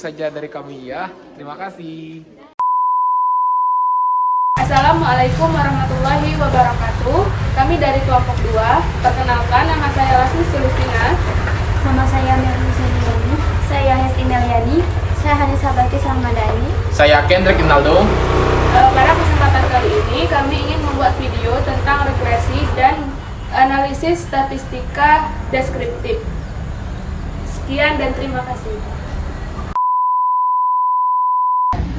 saja dari kami ya. Terima kasih. Assalamualaikum warahmatullahi wabarakatuh. Kami dari kelompok 2. Perkenalkan, nama saya Lasmi Sulistina. Nama saya Merli Seliani. Saya Hes Imeliani. Saya Hanisa Bakis Ramadhani. Saya Kendrick Inaldo. Pada kesempatan kali ini kami ingin membuat video tentang regresi dan analisis statistika deskriptif. Sekian dan terima kasih.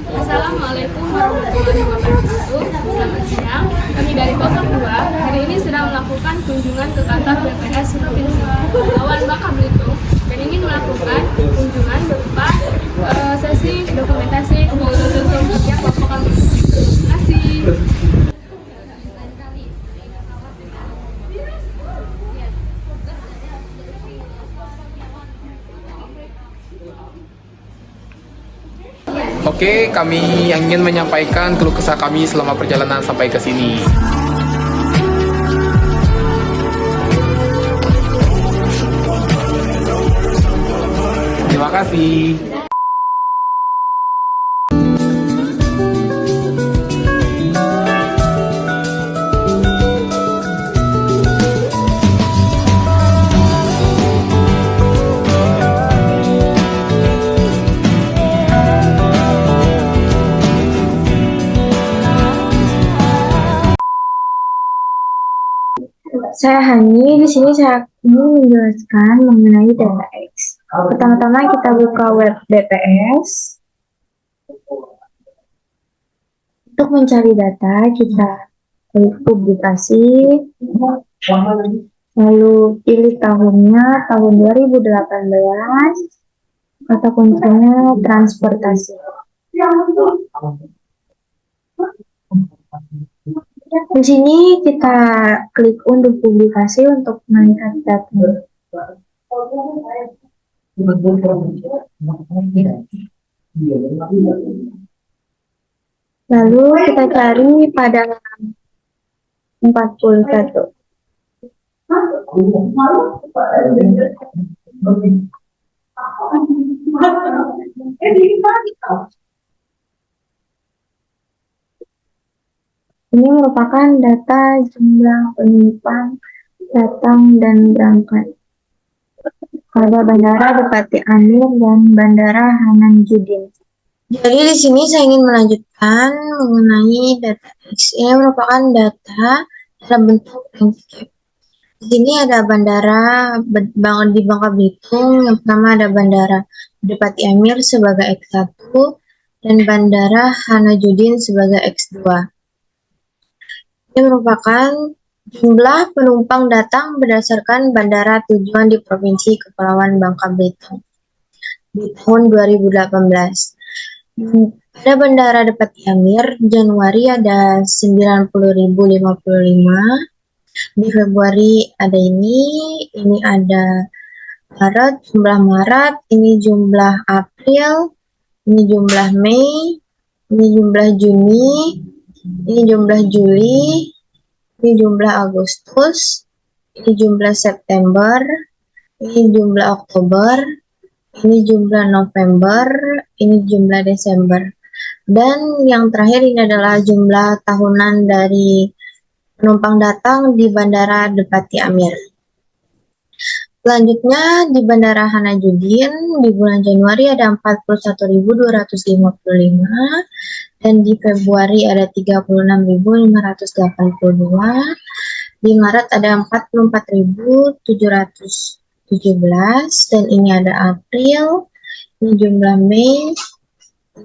Assalamualaikum warahmatullahi wabarakatuh. Selamat siang. Kami dari kelompok 2 hari ini sedang melakukan kunjungan ke kantor BPS Provinsi Kepulauan Bangka Belitung dan ingin melakukan kunjungan berupa sesi dokumentasi kepengurusan setiap kelompok kami. Terima kasih. Oke, kami ingin menyampaikan keluh kesah kami selama perjalanan sampai ke sini. Terima kasih. Saya Hani, di sini saya ingin menjelaskan mengenai data X. Pertama-tama kita buka web BPS. Untuk mencari data, kita klik publikasi, lalu pilih tahunnya, tahun 2018, kata kuncinya transportasi. Di sini kita klik untuk publikasi untuk melihat data. Lalu kita cari pada 41. Ini merupakan data jumlah penumpang datang dan berangkat pada Bandara Depati Amir dan Bandara Hanan Judin. Jadi di sini saya ingin melanjutkan mengenai data X. Ini merupakan data dalam bentuk landscape. Di sini ada bandara di Bangka Belitung. Yang pertama ada Bandara Depati Amir sebagai X1 dan Bandara Hanan Judin sebagai X2. Ini merupakan jumlah penumpang datang berdasarkan bandara tujuan di Provinsi Kepulauan Bangka Belitung di tahun 2018. Pada Bandara Depati Amir, Januari ada 90.055, di Februari ada ini ada Maret, jumlah Maret, ini jumlah April, ini jumlah Mei, ini jumlah Juni, ini jumlah Juli, ini jumlah Agustus, ini jumlah September, ini jumlah Oktober, ini jumlah November, ini jumlah Desember. Dan yang terakhir ini adalah jumlah tahunan dari penumpang datang di Bandara Depati Amir. Selanjutnya di Bandara Hanan Judin di bulan Januari ada 41.255 dan di Februari ada 36.582. Di Maret ada 44.717 dan ini ada April, ini jumlah Mei,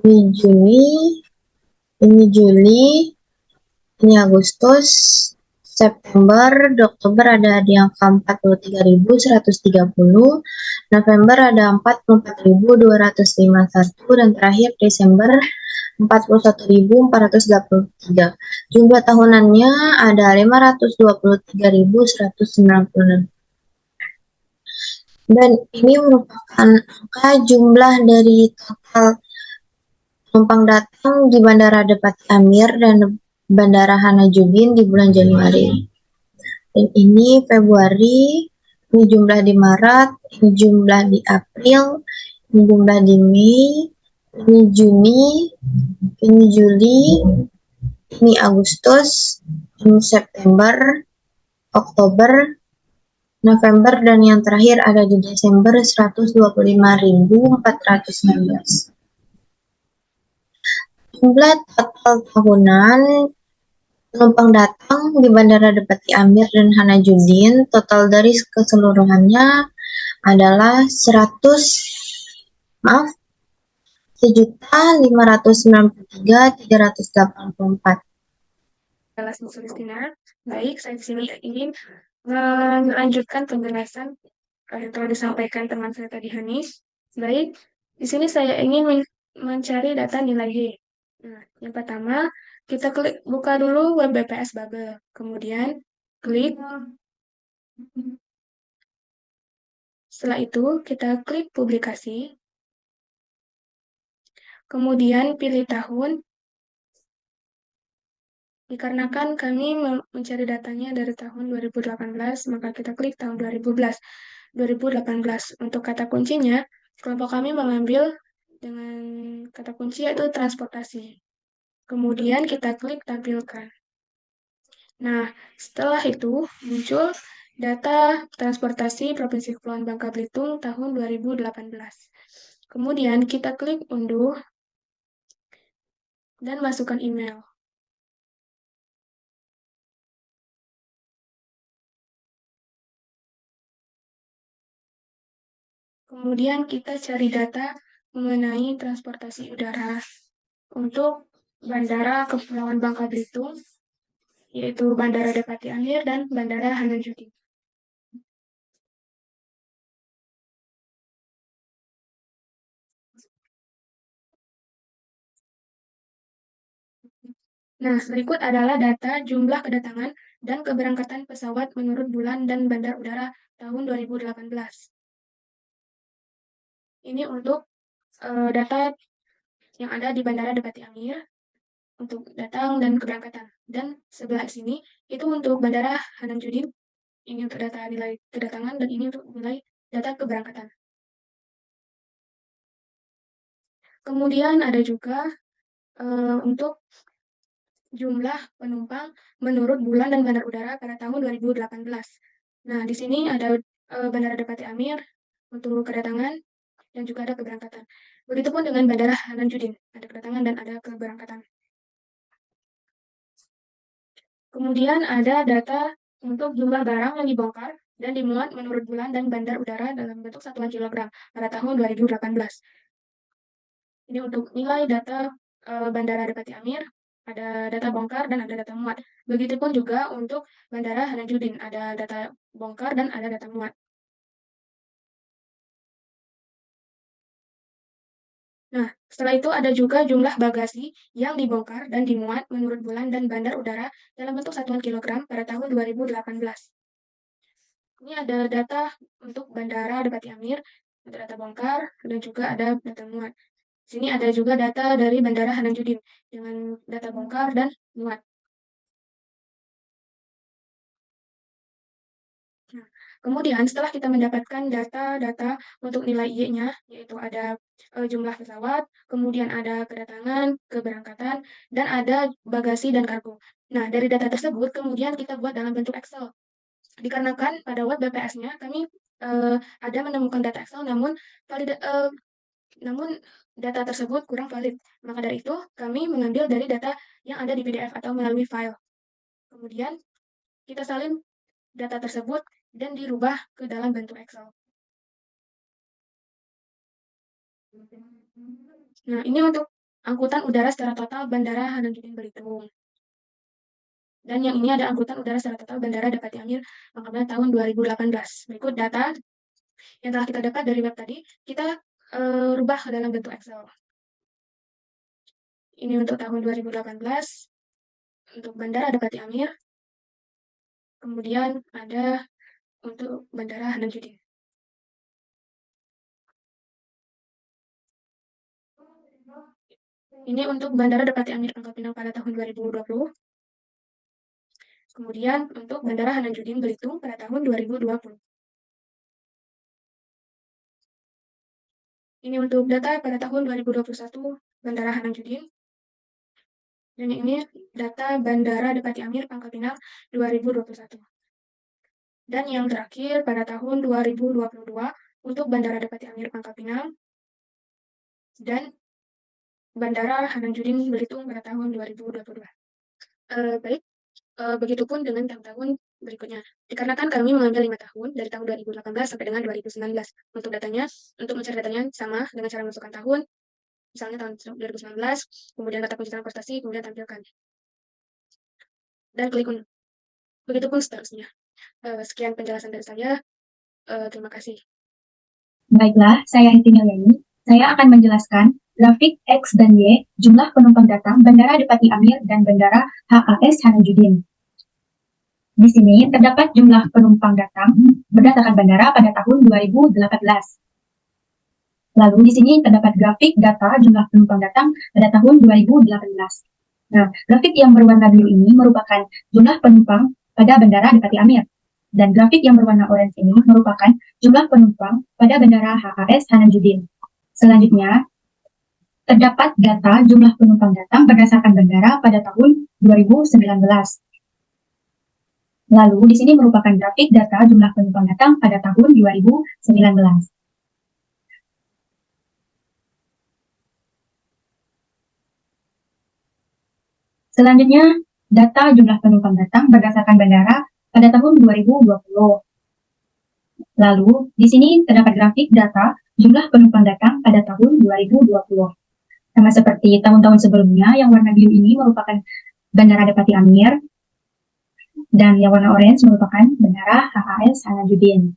ini Juni, ini Juli, ini Agustus, September, di Oktober ada di angka 43.130, November ada 44.251 dan terakhir Desember 41.483. Jumlah tahunannya ada 523.196. Dan ini merupakan angka jumlah dari total penumpang datang di Bandara Depati Amir dan Bandara Hanan Judin di bulan Januari. Dan ini Februari, ini jumlah di Maret, ini jumlah di April, ini jumlah di Mei, ini Juni, ini Juli, ini Agustus, ini September, Oktober, November, dan yang terakhir ada di Desember 125.419. Jumlah total tahunan penumpang datang di Bandara Depati Amir dan Hanajuddin total dari keseluruhannya adalah 1.593.384. Kelas listener. Baik, saya di sini ingin melanjutkan penjelasan yang telah disampaikan teman saya tadi Hanis. Baik, di sini saya ingin mencari data nilai Y. Nah, yang pertama, kita buka dulu web BPS Bubble. Kemudian klik. Setelah itu, kita klik publikasi. Kemudian pilih tahun. Dikarenakan kami mencari datanya dari tahun 2018, maka kita klik tahun 2018. Untuk kata kuncinya, kelompok kami mengambil dengan kata kunci yaitu transportasi. Kemudian kita klik tampilkan. Nah, setelah itu muncul data transportasi Provinsi Kepulauan Bangka Belitung tahun 2018. Kemudian kita klik unduh dan masukkan email. Kemudian kita cari data mengenai transportasi udara untuk Bandara Kepulauan Bangka Belitung, yaitu Bandara Depati Amir dan Bandara Hanajuddin. Nah, berikut adalah data jumlah kedatangan dan keberangkatan pesawat menurut bulan dan bandar udara tahun 2018. Ini untuk data yang ada di Bandara Depati Amir untuk datang dan keberangkatan. Dan sebelah sini itu untuk Bandara Hanajuddin, ini untuk data nilai kedatangan dan ini untuk nilai data keberangkatan. Kemudian ada juga untuk jumlah penumpang menurut bulan dan bandar udara pada tahun 2018. Nah, di sini ada Bandara Depati Amir untuk kedatangan dan juga ada keberangkatan. Begitupun dengan Bandara Hanajuddin, ada kedatangan dan ada keberangkatan. Kemudian ada data untuk jumlah barang yang dibongkar dan dimuat menurut bulan dan bandar udara dalam bentuk satuan kilogram pada tahun 2018. Ini untuk nilai data Bandara Depati Amir, ada data bongkar dan ada data muat. Begitupun juga untuk Bandara Hanajuddin, ada data bongkar dan ada data muat. Nah, setelah itu ada juga jumlah bagasi yang dibongkar dan dimuat menurut bulan dan bandar udara dalam bentuk satuan kilogram pada tahun 2018. Ini ada data untuk Bandara Depati Amir, ada data bongkar, dan juga ada data muat. Di sini ada juga data dari Bandara Hanajuddin dengan data bongkar dan muat. Nah, kemudian setelah kita mendapatkan data-data untuk nilai Y-nya, yaitu ada jumlah pesawat, kemudian ada kedatangan, keberangkatan, dan ada bagasi dan kargo. Nah, dari data tersebut kemudian kita buat dalam bentuk Excel. Dikarenakan pada web BPS-nya kami ada menemukan data Excel, namun data tersebut kurang valid. Maka dari itu kami mengambil dari data yang ada di PDF atau melalui file. Kemudian kita salin data tersebut dan dirubah ke dalam bentuk Excel. Nah, ini untuk angkutan udara secara total Bandara Hanajuddin Belitung. Dan yang ini ada angkutan udara secara total Bandara Depati Amir Bangka tahun 2018. Berikut data yang telah kita dapat dari web tadi, kita rubah ke dalam bentuk Excel. Ini untuk tahun 2018, untuk Bandara Depati Amir, kemudian ada untuk Bandara Hanajuddin. Ini untuk Bandara Depati Amir Pangkal Pinang pada tahun 2020. Kemudian untuk Bandara Hanajuddin Belitung pada tahun 2020. Ini untuk data pada tahun 2021 Bandara Hanan Judin. Dan ini data Bandara Depati Amir Pangkal Pinang 2021. Dan yang terakhir pada tahun 2022 untuk Bandara Depati Amir Pangkal Pinang dan Bandara Hanan Judin Belitung pada tahun 2022. Baik, begitupun dengan tahun-tahun berikutnya. Dikarenakan kami mengambil 5 tahun, dari tahun 2018 sampai dengan 2019. Untuk datanya, untuk mencari datanya sama dengan cara memasukkan tahun, misalnya tahun 2019, kemudian kata kunci dalam prestasi, kemudian tampilkan. Dan klik unduh. Begitupun seterusnya. Sekian penjelasan dari saya. Terima kasih. Baiklah, saya Hesti Milyani. Saya akan menjelaskan grafik X dan Y, jumlah penumpang datang Bandara Depati Amir dan Bandara HAS Hanan Judin. Di sini terdapat jumlah penumpang datang berdasarkan bandara pada tahun 2018. Lalu di sini terdapat grafik data jumlah penumpang datang pada tahun 2018. Nah, grafik yang berwarna biru ini merupakan jumlah penumpang pada Bandara Depati Amir. Dan grafik yang berwarna orange ini merupakan jumlah penumpang pada Bandara HAS Hanan Judin. Selanjutnya, terdapat data jumlah penumpang datang berdasarkan bandara pada tahun 2019. Lalu, di sini merupakan grafik data jumlah penumpang datang pada tahun 2019. Selanjutnya, data jumlah penumpang datang berdasarkan bandara pada tahun 2020. Lalu, di sini terdapat grafik data jumlah penumpang datang pada tahun 2020. Sama seperti tahun-tahun sebelumnya, yang warna biru ini merupakan Bandara Depati Amir, dan yang warna orange merupakan Bandara HAS Hanan Judin.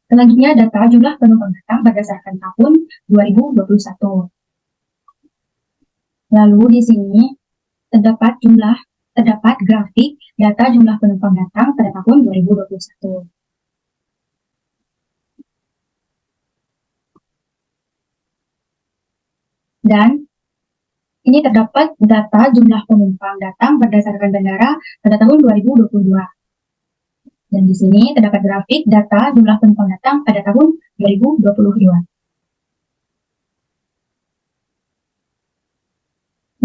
Selanjutnya, data jumlah penumpang datang berdasarkan tahun 2021. Lalu di sini terdapat grafik data jumlah penumpang datang pada tahun 2021. Dan ini terdapat data jumlah penumpang datang berdasarkan bandara pada tahun 2022. Dan di sini terdapat grafik data jumlah penumpang datang pada tahun 2022.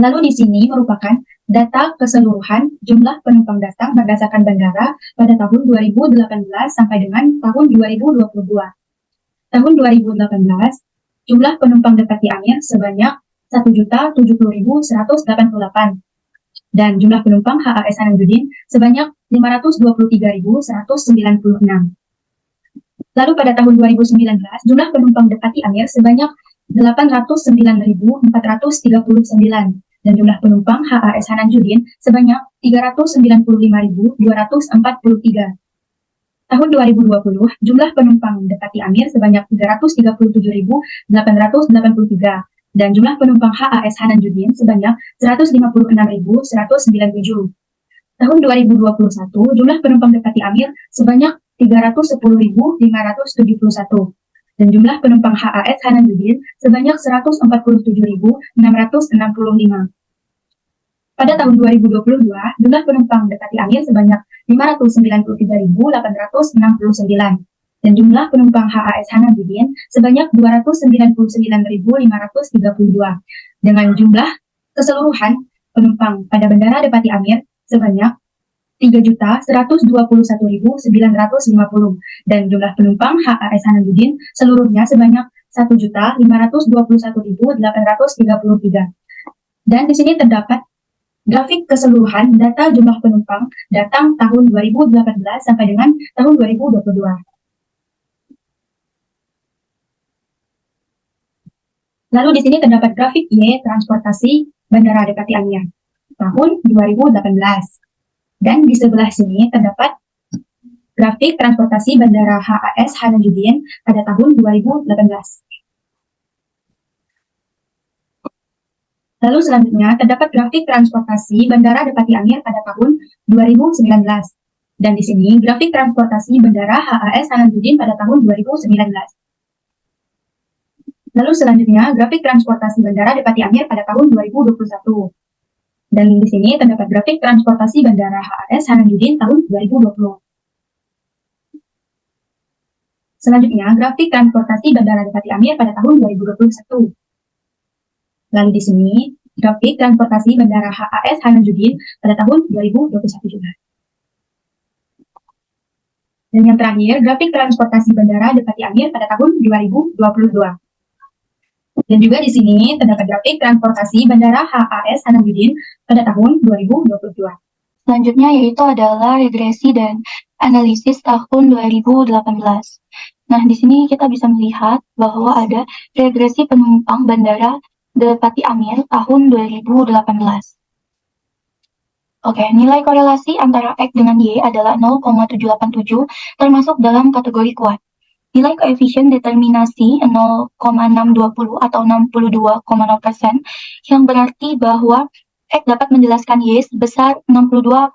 Lalu di sini merupakan data keseluruhan jumlah penumpang datang berdasarkan bandara pada tahun 2018 sampai dengan tahun 2022. Tahun 2018, jumlah penumpang Depati Amir sebanyak 1.070.188 dan jumlah penumpang HAS Hanan Judin sebanyak 523.196. Lalu pada tahun 2019, jumlah penumpang Depati Amir sebanyak 809.439 dan jumlah penumpang HAS Hanan Judin sebanyak 395.243. Tahun 2020, jumlah penumpang Depati Amir sebanyak 337.883 dan jumlah penumpang HAS Hanan Judin sebanyak 156.197. Tahun 2021, jumlah penumpang Depati Amir sebanyak 310.571 dan jumlah penumpang HAS Hanan Judin sebanyak 147.665. Pada tahun 2022, jumlah penumpang Depati Amir sebanyak 593.869 dan jumlah penumpang HAS Hanan Judin sebanyak 299.532 dengan jumlah keseluruhan penumpang pada Bandara Depati Amir sebanyak 3.121.950 dan jumlah penumpang HAS Hanan Judin seluruhnya sebanyak 1.521.833. Dan di sini terdapat grafik keseluruhan data jumlah penumpang datang tahun 2018 sampai dengan tahun 2022. Lalu di sini terdapat grafik Y transportasi Bandara Depati Amir tahun 2018. Dan di sebelah sini terdapat grafik transportasi Bandara HAS Hanan Judin pada tahun 2018. Lalu selanjutnya terdapat grafik transportasi Bandara Depati Amir pada tahun 2019. Dan di sini grafik transportasi Bandara HAS Hanan Judin pada tahun 2019. Lalu selanjutnya grafik transportasi Bandara Depati Amir pada tahun 2021. Dan di sini terdapat grafik transportasi Bandara HAS Hanan Judin tahun 2020. Selanjutnya, grafik transportasi Bandara Depati Amir pada tahun 2021. Lalu di sini, grafik transportasi Bandara HAS Hasanuddin pada tahun 2021 juga. Dan yang terakhir, grafik transportasi Bandara Depati Amir pada tahun 2022. Dan juga di sini terdapat grafik transportasi Bandara HAS Hasanuddin pada tahun 2022. Selanjutnya yaitu adalah regresi dan analisis tahun 2018. Nah, di sini kita bisa melihat bahwa ada regresi penumpang Bandara Depati Amir tahun 2018. Oke, nilai korelasi antara X dengan Y adalah 0,787 termasuk dalam kategori kuat. Nilai koefisien determinasi 0,620 atau 62,0%, yang berarti bahwa X dapat menjelaskan Y sebesar 62,0%,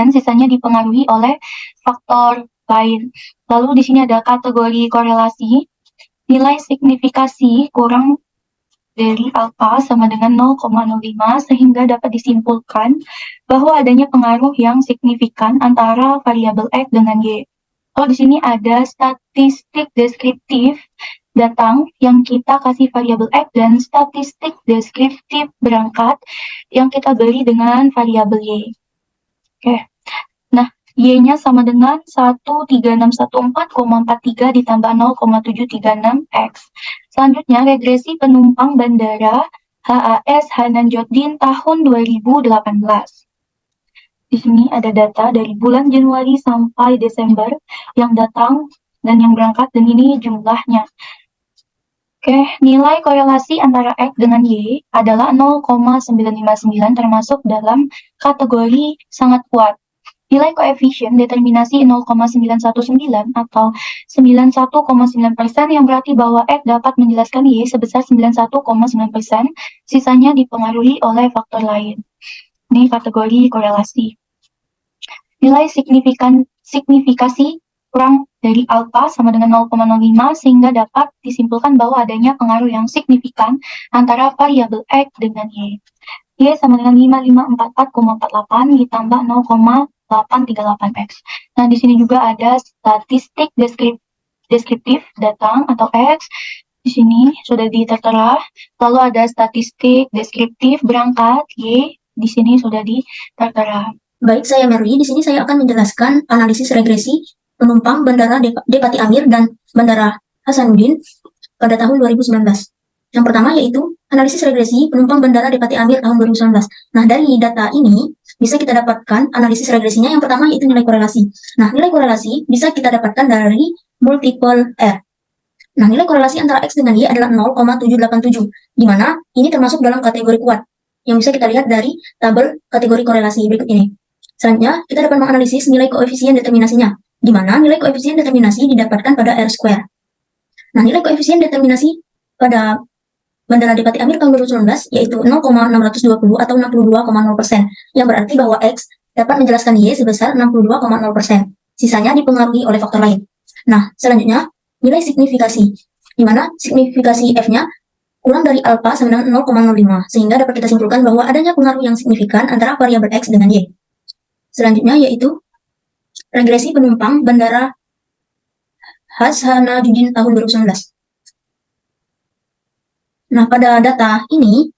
sisanya dipengaruhi oleh faktor lain. Lalu di sini ada kategori korelasi, nilai signifikasi kurang dari alfa sama dengan 0,05 sehingga dapat disimpulkan bahwa adanya pengaruh yang signifikan antara variabel X dengan Y. Lalu di sini ada statistik deskriptif datang yang kita kasih variabel X dan statistik deskriptif berangkat yang kita beri dengan variabel Y. Oke. Nah, Y-nya sama dengan 13614,43 ditambah 0,736X. Selanjutnya, regresi penumpang bandara HAS Hasanuddin tahun 2018. Di sini ada data dari bulan Januari sampai Desember yang datang dan yang berangkat, dan ini jumlahnya. Oke, nilai korelasi antara X dengan Y adalah 0,959 termasuk dalam kategori sangat kuat. Nilai koefisien determinasi 0,919 atau 91,9% yang berarti bahwa X dapat menjelaskan Y sebesar 91,9%, sisanya dipengaruhi oleh faktor lain. Ini kategori korelasi. Nilai signifikasi kurang dari alfa sama dengan 0,05 sehingga dapat disimpulkan bahwa adanya pengaruh yang signifikan antara variabel X dengan Y. Y sama dengan 5544,48 ditambah 0,838X. Nah, di sini juga ada statistik deskriptif datang atau X. Di sini sudah tertera. Lalu ada statistik deskriptif berangkat Y. Di sini sudah tertera. Baik, saya Merwi. Di sini saya akan menjelaskan analisis regresi penumpang Bandara Depati Amir dan Bandara Hasanuddin pada tahun 2019. Yang pertama yaitu analisis regresi penumpang Bandara Depati Amir tahun 2019. Nah, dari data ini bisa kita dapatkan analisis regresinya. Yang pertama yaitu nilai korelasi. Nah, nilai korelasi bisa kita dapatkan dari multiple R. Nah, nilai korelasi antara X dengan Y adalah 0,787, di mana ini termasuk dalam kategori kuat, yang bisa kita lihat dari tabel kategori korelasi berikut ini. Selanjutnya, kita dapat menganalisis nilai koefisien determinasinya, di mana nilai koefisien determinasi didapatkan pada R². Nah, nilai koefisien determinasi pada Bandara Depati Amir tahun 2019 yaitu 0,620 atau 62,0%, yang berarti bahwa X dapat menjelaskan Y sebesar 62,0%. Sisanya dipengaruhi oleh faktor lain. Nah, selanjutnya, nilai signifikasi, di mana signifikasi F-nya kurang dari alfa sama dengan 0,05, sehingga dapat kita simpulkan bahwa adanya pengaruh yang signifikan antara variabel X dengan Y. Selanjutnya yaitu regresi penumpang Bandara Hasanuddin tahun 2019. Nah, pada data ini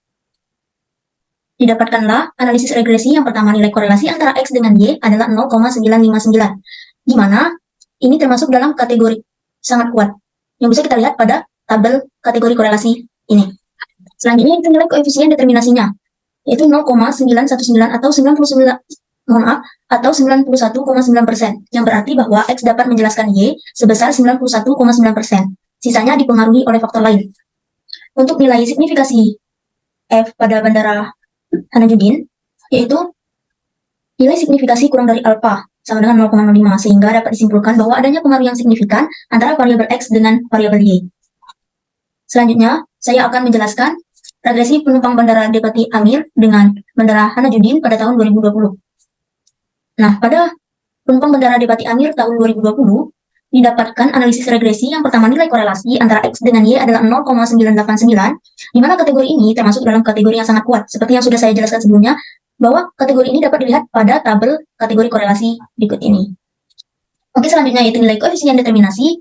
didapatkanlah analisis regresi. Yang pertama, nilai korelasi antara X dengan Y adalah 0,959, di mana ini termasuk dalam kategori sangat kuat, yang bisa kita lihat pada tabel kategori korelasi ini. Selanjutnya itu nilai koefisien determinasinya, yaitu 0,919 atau 91,9%, yang berarti bahwa X dapat menjelaskan Y sebesar 91,9%. Sisanya dipengaruhi oleh faktor lain. Untuk nilai signifikasi F pada Bandara Hasanuddin, yaitu nilai signifikasi kurang dari alfa sama dengan 0,05, sehingga dapat disimpulkan bahwa adanya pengaruh yang signifikan antara variabel X dengan variabel Y. Selanjutnya, saya akan menjelaskan regresi penumpang Bandara Depati Amir dengan Bandara Hasanuddin pada tahun 2020. Nah, pada penumpang Bandara Depati Amir tahun 2020, didapatkan analisis regresi. Yang pertama, nilai korelasi antara X dengan Y adalah 0,989, di mana kategori ini termasuk dalam kategori yang sangat kuat, seperti yang sudah saya jelaskan sebelumnya, bahwa kategori ini dapat dilihat pada tabel kategori korelasi berikut ini. Oke, selanjutnya yaitu nilai koefisien determinasi.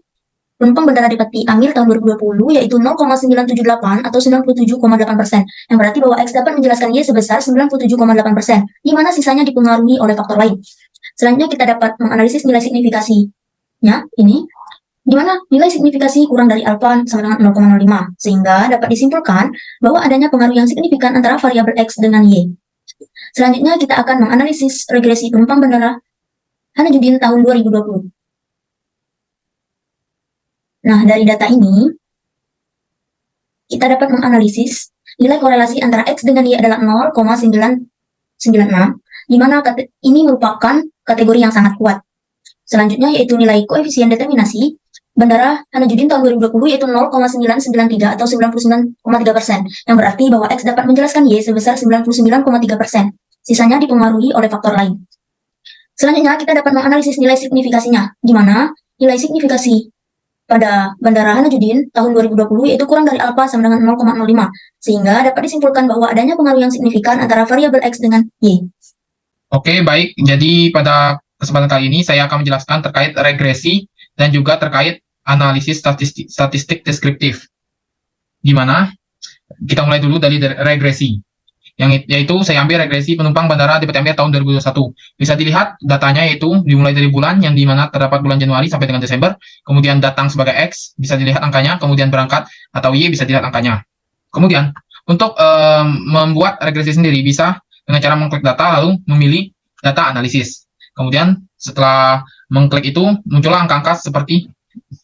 penumpang Bandara Depati Amir tahun 2020 yaitu 0,978 atau 97,8%, yang berarti bahwa X dapat menjelaskan Y sebesar 97,8%, di mana sisanya dipengaruhi oleh faktor lain. Selanjutnya kita dapat menganalisis nilai signifikasinya, ini, di mana nilai signifikasi kurang dari alfa sama dengan 0,05, sehingga dapat disimpulkan bahwa adanya pengaruh yang signifikan antara variabel X dengan Y. Selanjutnya kita akan menganalisis regresi penumpang Bandara Hasanuddin tahun 2020. Nah, dari data ini, kita dapat menganalisis nilai korelasi antara X dengan Y adalah 0,996, di mana ini merupakan kategori yang sangat kuat. Selanjutnya yaitu nilai koefisien determinasi Bandara Hasanuddin tahun 2020 yaitu 0,993 atau 99,3%, yang berarti bahwa X dapat menjelaskan Y sebesar 99,3%. Sisanya dipengaruhi oleh faktor lain. Selanjutnya kita dapat menganalisis nilai signifikasinya, di mana nilai signifikasi pada Bandara Hasanuddin tahun 2020 yaitu kurang dari alfa sama dengan 0,05, sehingga dapat disimpulkan bahwa adanya pengaruh yang signifikan antara variabel X dengan Y. Oke, baik. Jadi pada kesempatan kali ini saya akan menjelaskan terkait regresi dan juga terkait analisis statistik deskriptif. Di mana kita mulai dulu dari regresi. Yaitu saya ambil regresi penumpang Bandara Depati Amir tahun 2021. Bisa dilihat datanya yaitu dimulai dari bulan yang dimana terdapat bulan Januari sampai dengan Desember, kemudian datang sebagai X, bisa dilihat angkanya, kemudian berangkat atau Y bisa dilihat angkanya. Kemudian untuk membuat regresi sendiri bisa dengan cara mengklik data lalu memilih data analisis. Kemudian setelah mengklik itu muncullah angka-angka seperti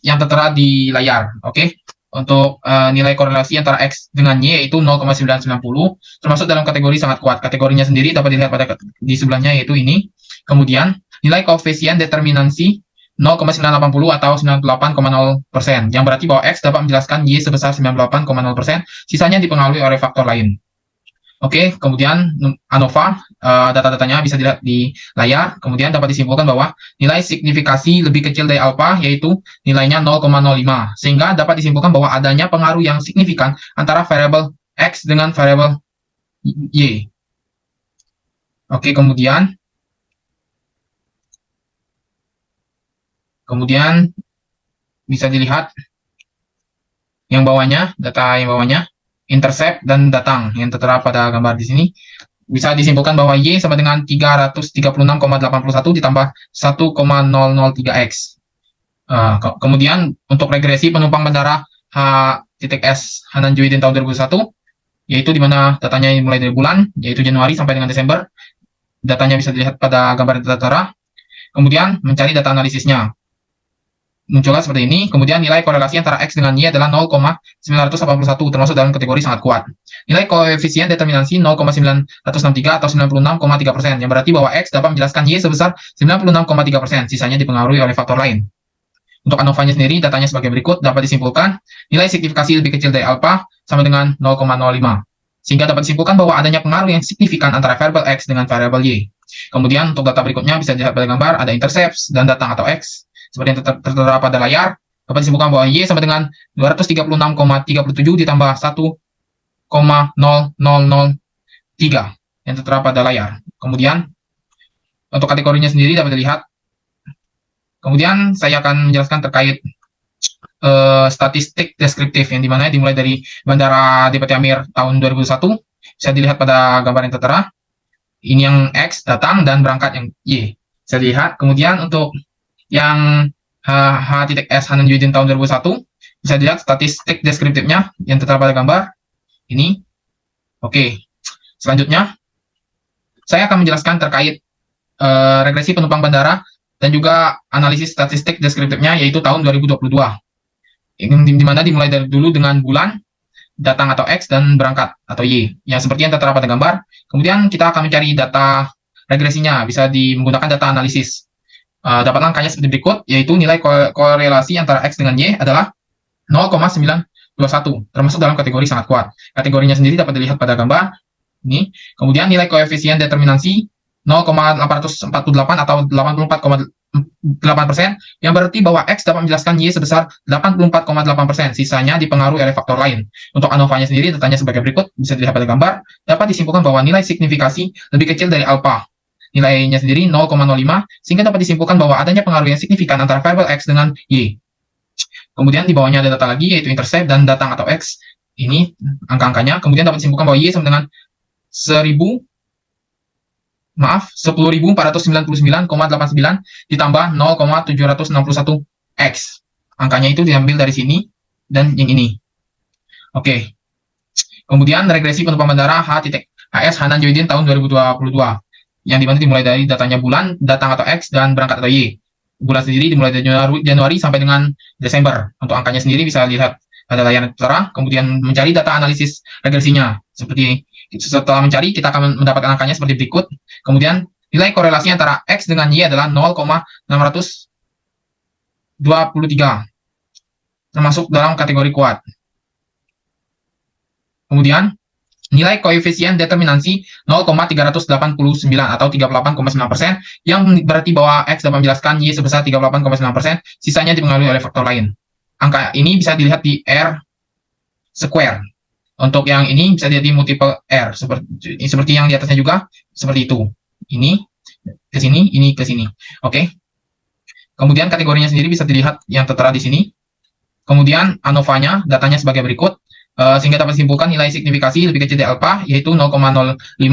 yang tertera di layar. Oke. Untuk nilai korelasi antara X dengan Y yaitu 0,990, termasuk dalam kategori sangat kuat. Kategorinya sendiri dapat dilihat di sebelahnya yaitu ini. Kemudian nilai koefisien determinansi 0,980 atau 98,0%, yang berarti bahwa X dapat menjelaskan Y sebesar 98,0%, sisanya dipengaruhi oleh faktor lain. Oke, kemudian ANOVA, data-datanya bisa dilihat di layar. Kemudian dapat disimpulkan bahwa nilai signifikasi lebih kecil dari alfa, yaitu nilainya 0,05. Sehingga dapat disimpulkan bahwa adanya pengaruh yang signifikan antara variabel X dengan variabel Y. Oke, kemudian bisa dilihat yang bawahnya, data yang bawahnya, intercept dan datang yang tertera pada gambar di sini. Bisa disimpulkan bahwa Y sama dengan 336,81 ditambah 1,003X. Kemudian untuk regresi penumpang Bandara H.S. Hasanuddin tahun 2001, yaitu di mana datanya mulai dari bulan, yaitu Januari sampai dengan Desember. Datanya bisa dilihat pada gambar yang tertera. Kemudian mencari data analisisnya. Muncullah seperti ini. Kemudian nilai korelasi antara X dengan Y adalah 0,981, termasuk dalam kategori sangat kuat. Nilai koefisien determinansi 0,963 atau 96,3%, yang berarti bahwa X dapat menjelaskan Y sebesar 96,3%, sisanya dipengaruhi oleh faktor lain. Untuk ANOVA-nya sendiri, datanya sebagai berikut, dapat disimpulkan nilai signifikasi lebih kecil dari alfa sama dengan 0,05. Sehingga dapat disimpulkan bahwa adanya pengaruh yang signifikan antara variabel X dengan variabel Y. Kemudian untuk data berikutnya bisa dilihat pada gambar, ada intercepts dan datang atau X. Seperti yang tertera pada layar, dapat disimpulkan bahwa Y sama dengan 236,37 ditambah 1,0003 yang tertera pada layar. Kemudian, untuk kategorinya sendiri dapat dilihat. Kemudian, saya akan menjelaskan terkait statistik deskriptif, yang dimana dimulai dari Bandara Depati Amir tahun 2001. Bisa dilihat pada gambar yang tertera. Ini yang X, datang, dan berangkat yang Y. Bisa dilihat. Kemudian, untuk yang H.S. Hasanuddin tahun 2001, bisa dilihat statistik deskriptifnya yang tertera pada gambar ini. Oke, selanjutnya saya akan menjelaskan terkait regresi penumpang bandara dan juga analisis statistik deskriptifnya, yaitu tahun 2022, di mana dimulai dari dulu dengan bulan, datang atau X, dan berangkat atau Y, yang seperti yang tertera pada gambar. Kemudian kita akan mencari data regresinya, bisa menggunakan data analisis. Dapat angkanya seperti berikut, yaitu nilai korelasi antara X dengan Y adalah 0,921, termasuk dalam kategori sangat kuat. Kategorinya sendiri dapat dilihat pada gambar ini. Kemudian nilai koefisien determinansi 0,848 atau 84,8%, yang berarti bahwa X dapat menjelaskan Y sebesar 84,8%, sisanya dipengaruhi oleh faktor lain. Untuk ANOVA-nya sendiri, datanya sebagai berikut, bisa dilihat pada gambar, dapat disimpulkan bahwa nilai signifikasi lebih kecil dari alfa. Nilainya sendiri 0,05, sehingga dapat disimpulkan bahwa adanya pengaruh yang signifikan antara variabel X dengan Y. Kemudian di bawahnya ada data lagi, yaitu intercept dan datang atau X. Ini angka-angkanya. Kemudian dapat disimpulkan bahwa Y sama dengan 10.499,89 ditambah 0,761 X. Angkanya itu diambil dari sini dan yang ini. Oke. Kemudian regresi penumpang bandara HS Hanan Joydin tahun 2022. Yang dimana dimulai dari datanya bulan, datang atau X, dan berangkat atau Y. Bulan sendiri dimulai dari Januari sampai dengan Desember. Untuk angkanya sendiri bisa lihat pada layar utara. Kemudian mencari data analisis regresinya. Setelah mencari, kita akan mendapatkan angkanya seperti berikut. Kemudian nilai korelasi antara X dengan Y adalah 0,623. Termasuk dalam kategori kuat. Kemudian nilai koefisien determinansi 0,389 atau 38,9%, yang berarti bahwa X dapat menjelaskan Y sebesar 38,9%, sisanya dipengaruhi oleh faktor lain. Angka ini bisa dilihat di R square. Untuk yang ini bisa dilihat di multiple R, seperti yang di atasnya juga, seperti itu. Ini ke sini, ini ke sini. Oke. Kemudian kategorinya sendiri bisa dilihat yang tertera di sini. Kemudian ANOVA-nya, datanya sebagai berikut. Sehingga dapat disimpulkan nilai signifikasi lebih kecil dari alpha, yaitu 0,05,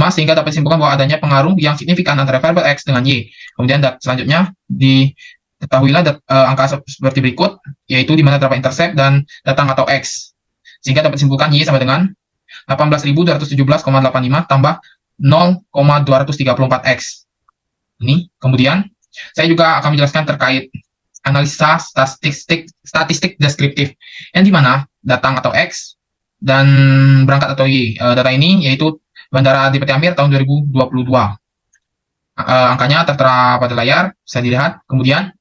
sehingga dapat disimpulkan bahwa adanya pengaruh yang signifikan antara variabel X dengan Y. Kemudian selanjutnya diketahuilah angka seperti berikut, yaitu di mana terdapat intercept dan datang atau X. Sehingga dapat disimpulkan Y sama dengan 18.217,85 tambah 0,234 X. Ini. Kemudian saya juga akan menjelaskan terkait analisa statistik deskriptif, yang dimana datang atau X dan berangkat atau Y. Data ini yaitu Bandara Depati Amir tahun 2022. Angkanya tertera pada layar, bisa dilihat. Kemudian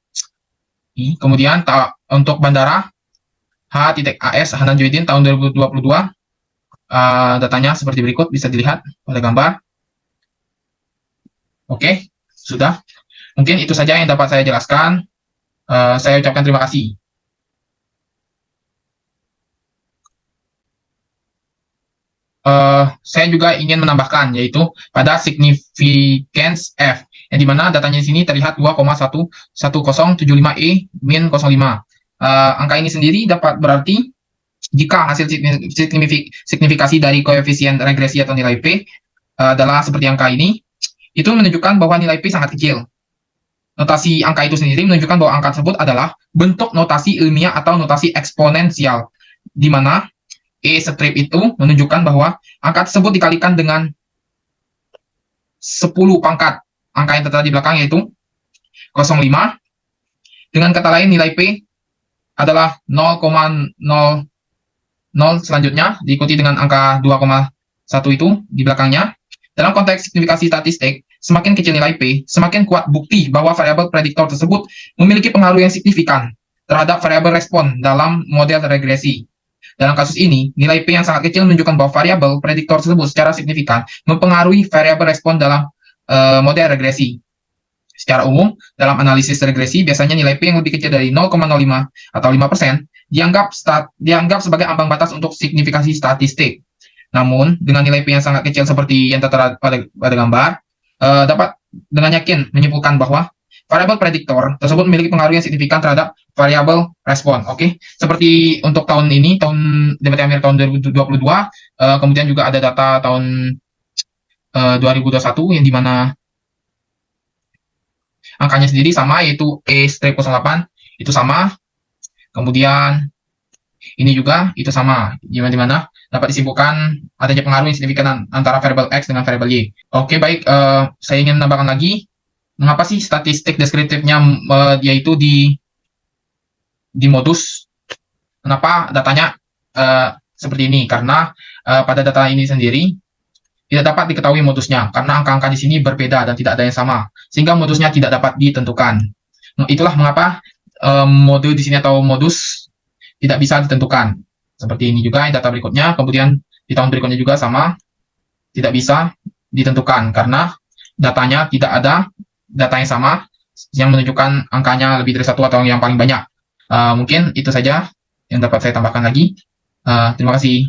untuk Bandara H.AS Hanan Joydin tahun 2022, datanya seperti berikut, bisa dilihat pada gambar. Oke, sudah. Mungkin itu saja yang dapat saya jelaskan. Saya ucapkan terima kasih. Saya juga ingin menambahkan, yaitu pada significance F, yang dimana datanya di sini terlihat 2,1075E min 05. Angka ini sendiri dapat berarti jika hasil signifikasi dari koefisien regresi atau nilai P adalah seperti angka ini, itu menunjukkan bahwa nilai P sangat kecil. Notasi angka itu sendiri menunjukkan bahwa angka tersebut adalah bentuk notasi ilmiah atau notasi eksponensial, di mana E strip itu menunjukkan bahwa angka tersebut dikalikan dengan 10 pangkat angka yang tertera di belakang, yaitu 0,5. Dengan kata lain, nilai P adalah 0,00, selanjutnya diikuti dengan angka 2,1 itu di belakangnya. Dalam konteks signifikasi statistik, semakin kecil nilai P, semakin kuat bukti bahwa variabel prediktor tersebut memiliki pengaruh yang signifikan terhadap variabel respon dalam model regresi. Dalam kasus ini, nilai P yang sangat kecil menunjukkan bahwa variabel prediktor tersebut secara signifikan mempengaruhi variabel respon dalam model regresi. Secara umum, dalam analisis regresi, biasanya nilai P yang lebih kecil dari 0,05 atau 5% dianggap sebagai ambang batas untuk signifikasi statistik. Namun, dengan nilai P yang sangat kecil seperti yang tertera pada gambar, dapat dengan yakin menyimpulkan bahwa variabel prediktor tersebut memiliki pengaruh yang signifikan terhadap variabel respon. Oke, seperti untuk tahun ini, tahun Depati Amir tahun 2022, kemudian juga ada data tahun 2021 yang dimana angkanya sendiri sama, yaitu E-08 itu sama. Kemudian ini juga itu sama, dimana dapat disimpulkan adanya pengaruh yang signifikan antara variabel X dengan variabel Y. Oke, baik, saya ingin menambahkan lagi, mengapa sih statistik deskriptifnya yaitu di modus? Kenapa datanya seperti ini? Karena pada data ini sendiri tidak dapat diketahui modusnya, karena angka-angka di sini berbeda dan tidak ada yang sama, sehingga modusnya tidak dapat ditentukan. Itulah mengapa mode di sini atau modus tidak bisa ditentukan. Seperti ini juga data berikutnya, kemudian di tahun berikutnya juga sama, tidak bisa ditentukan karena datanya tidak ada data yang sama yang menunjukkan angkanya lebih dari 1 atau yang paling banyak. Mungkin itu saja yang dapat saya tambahkan lagi. Terima kasih.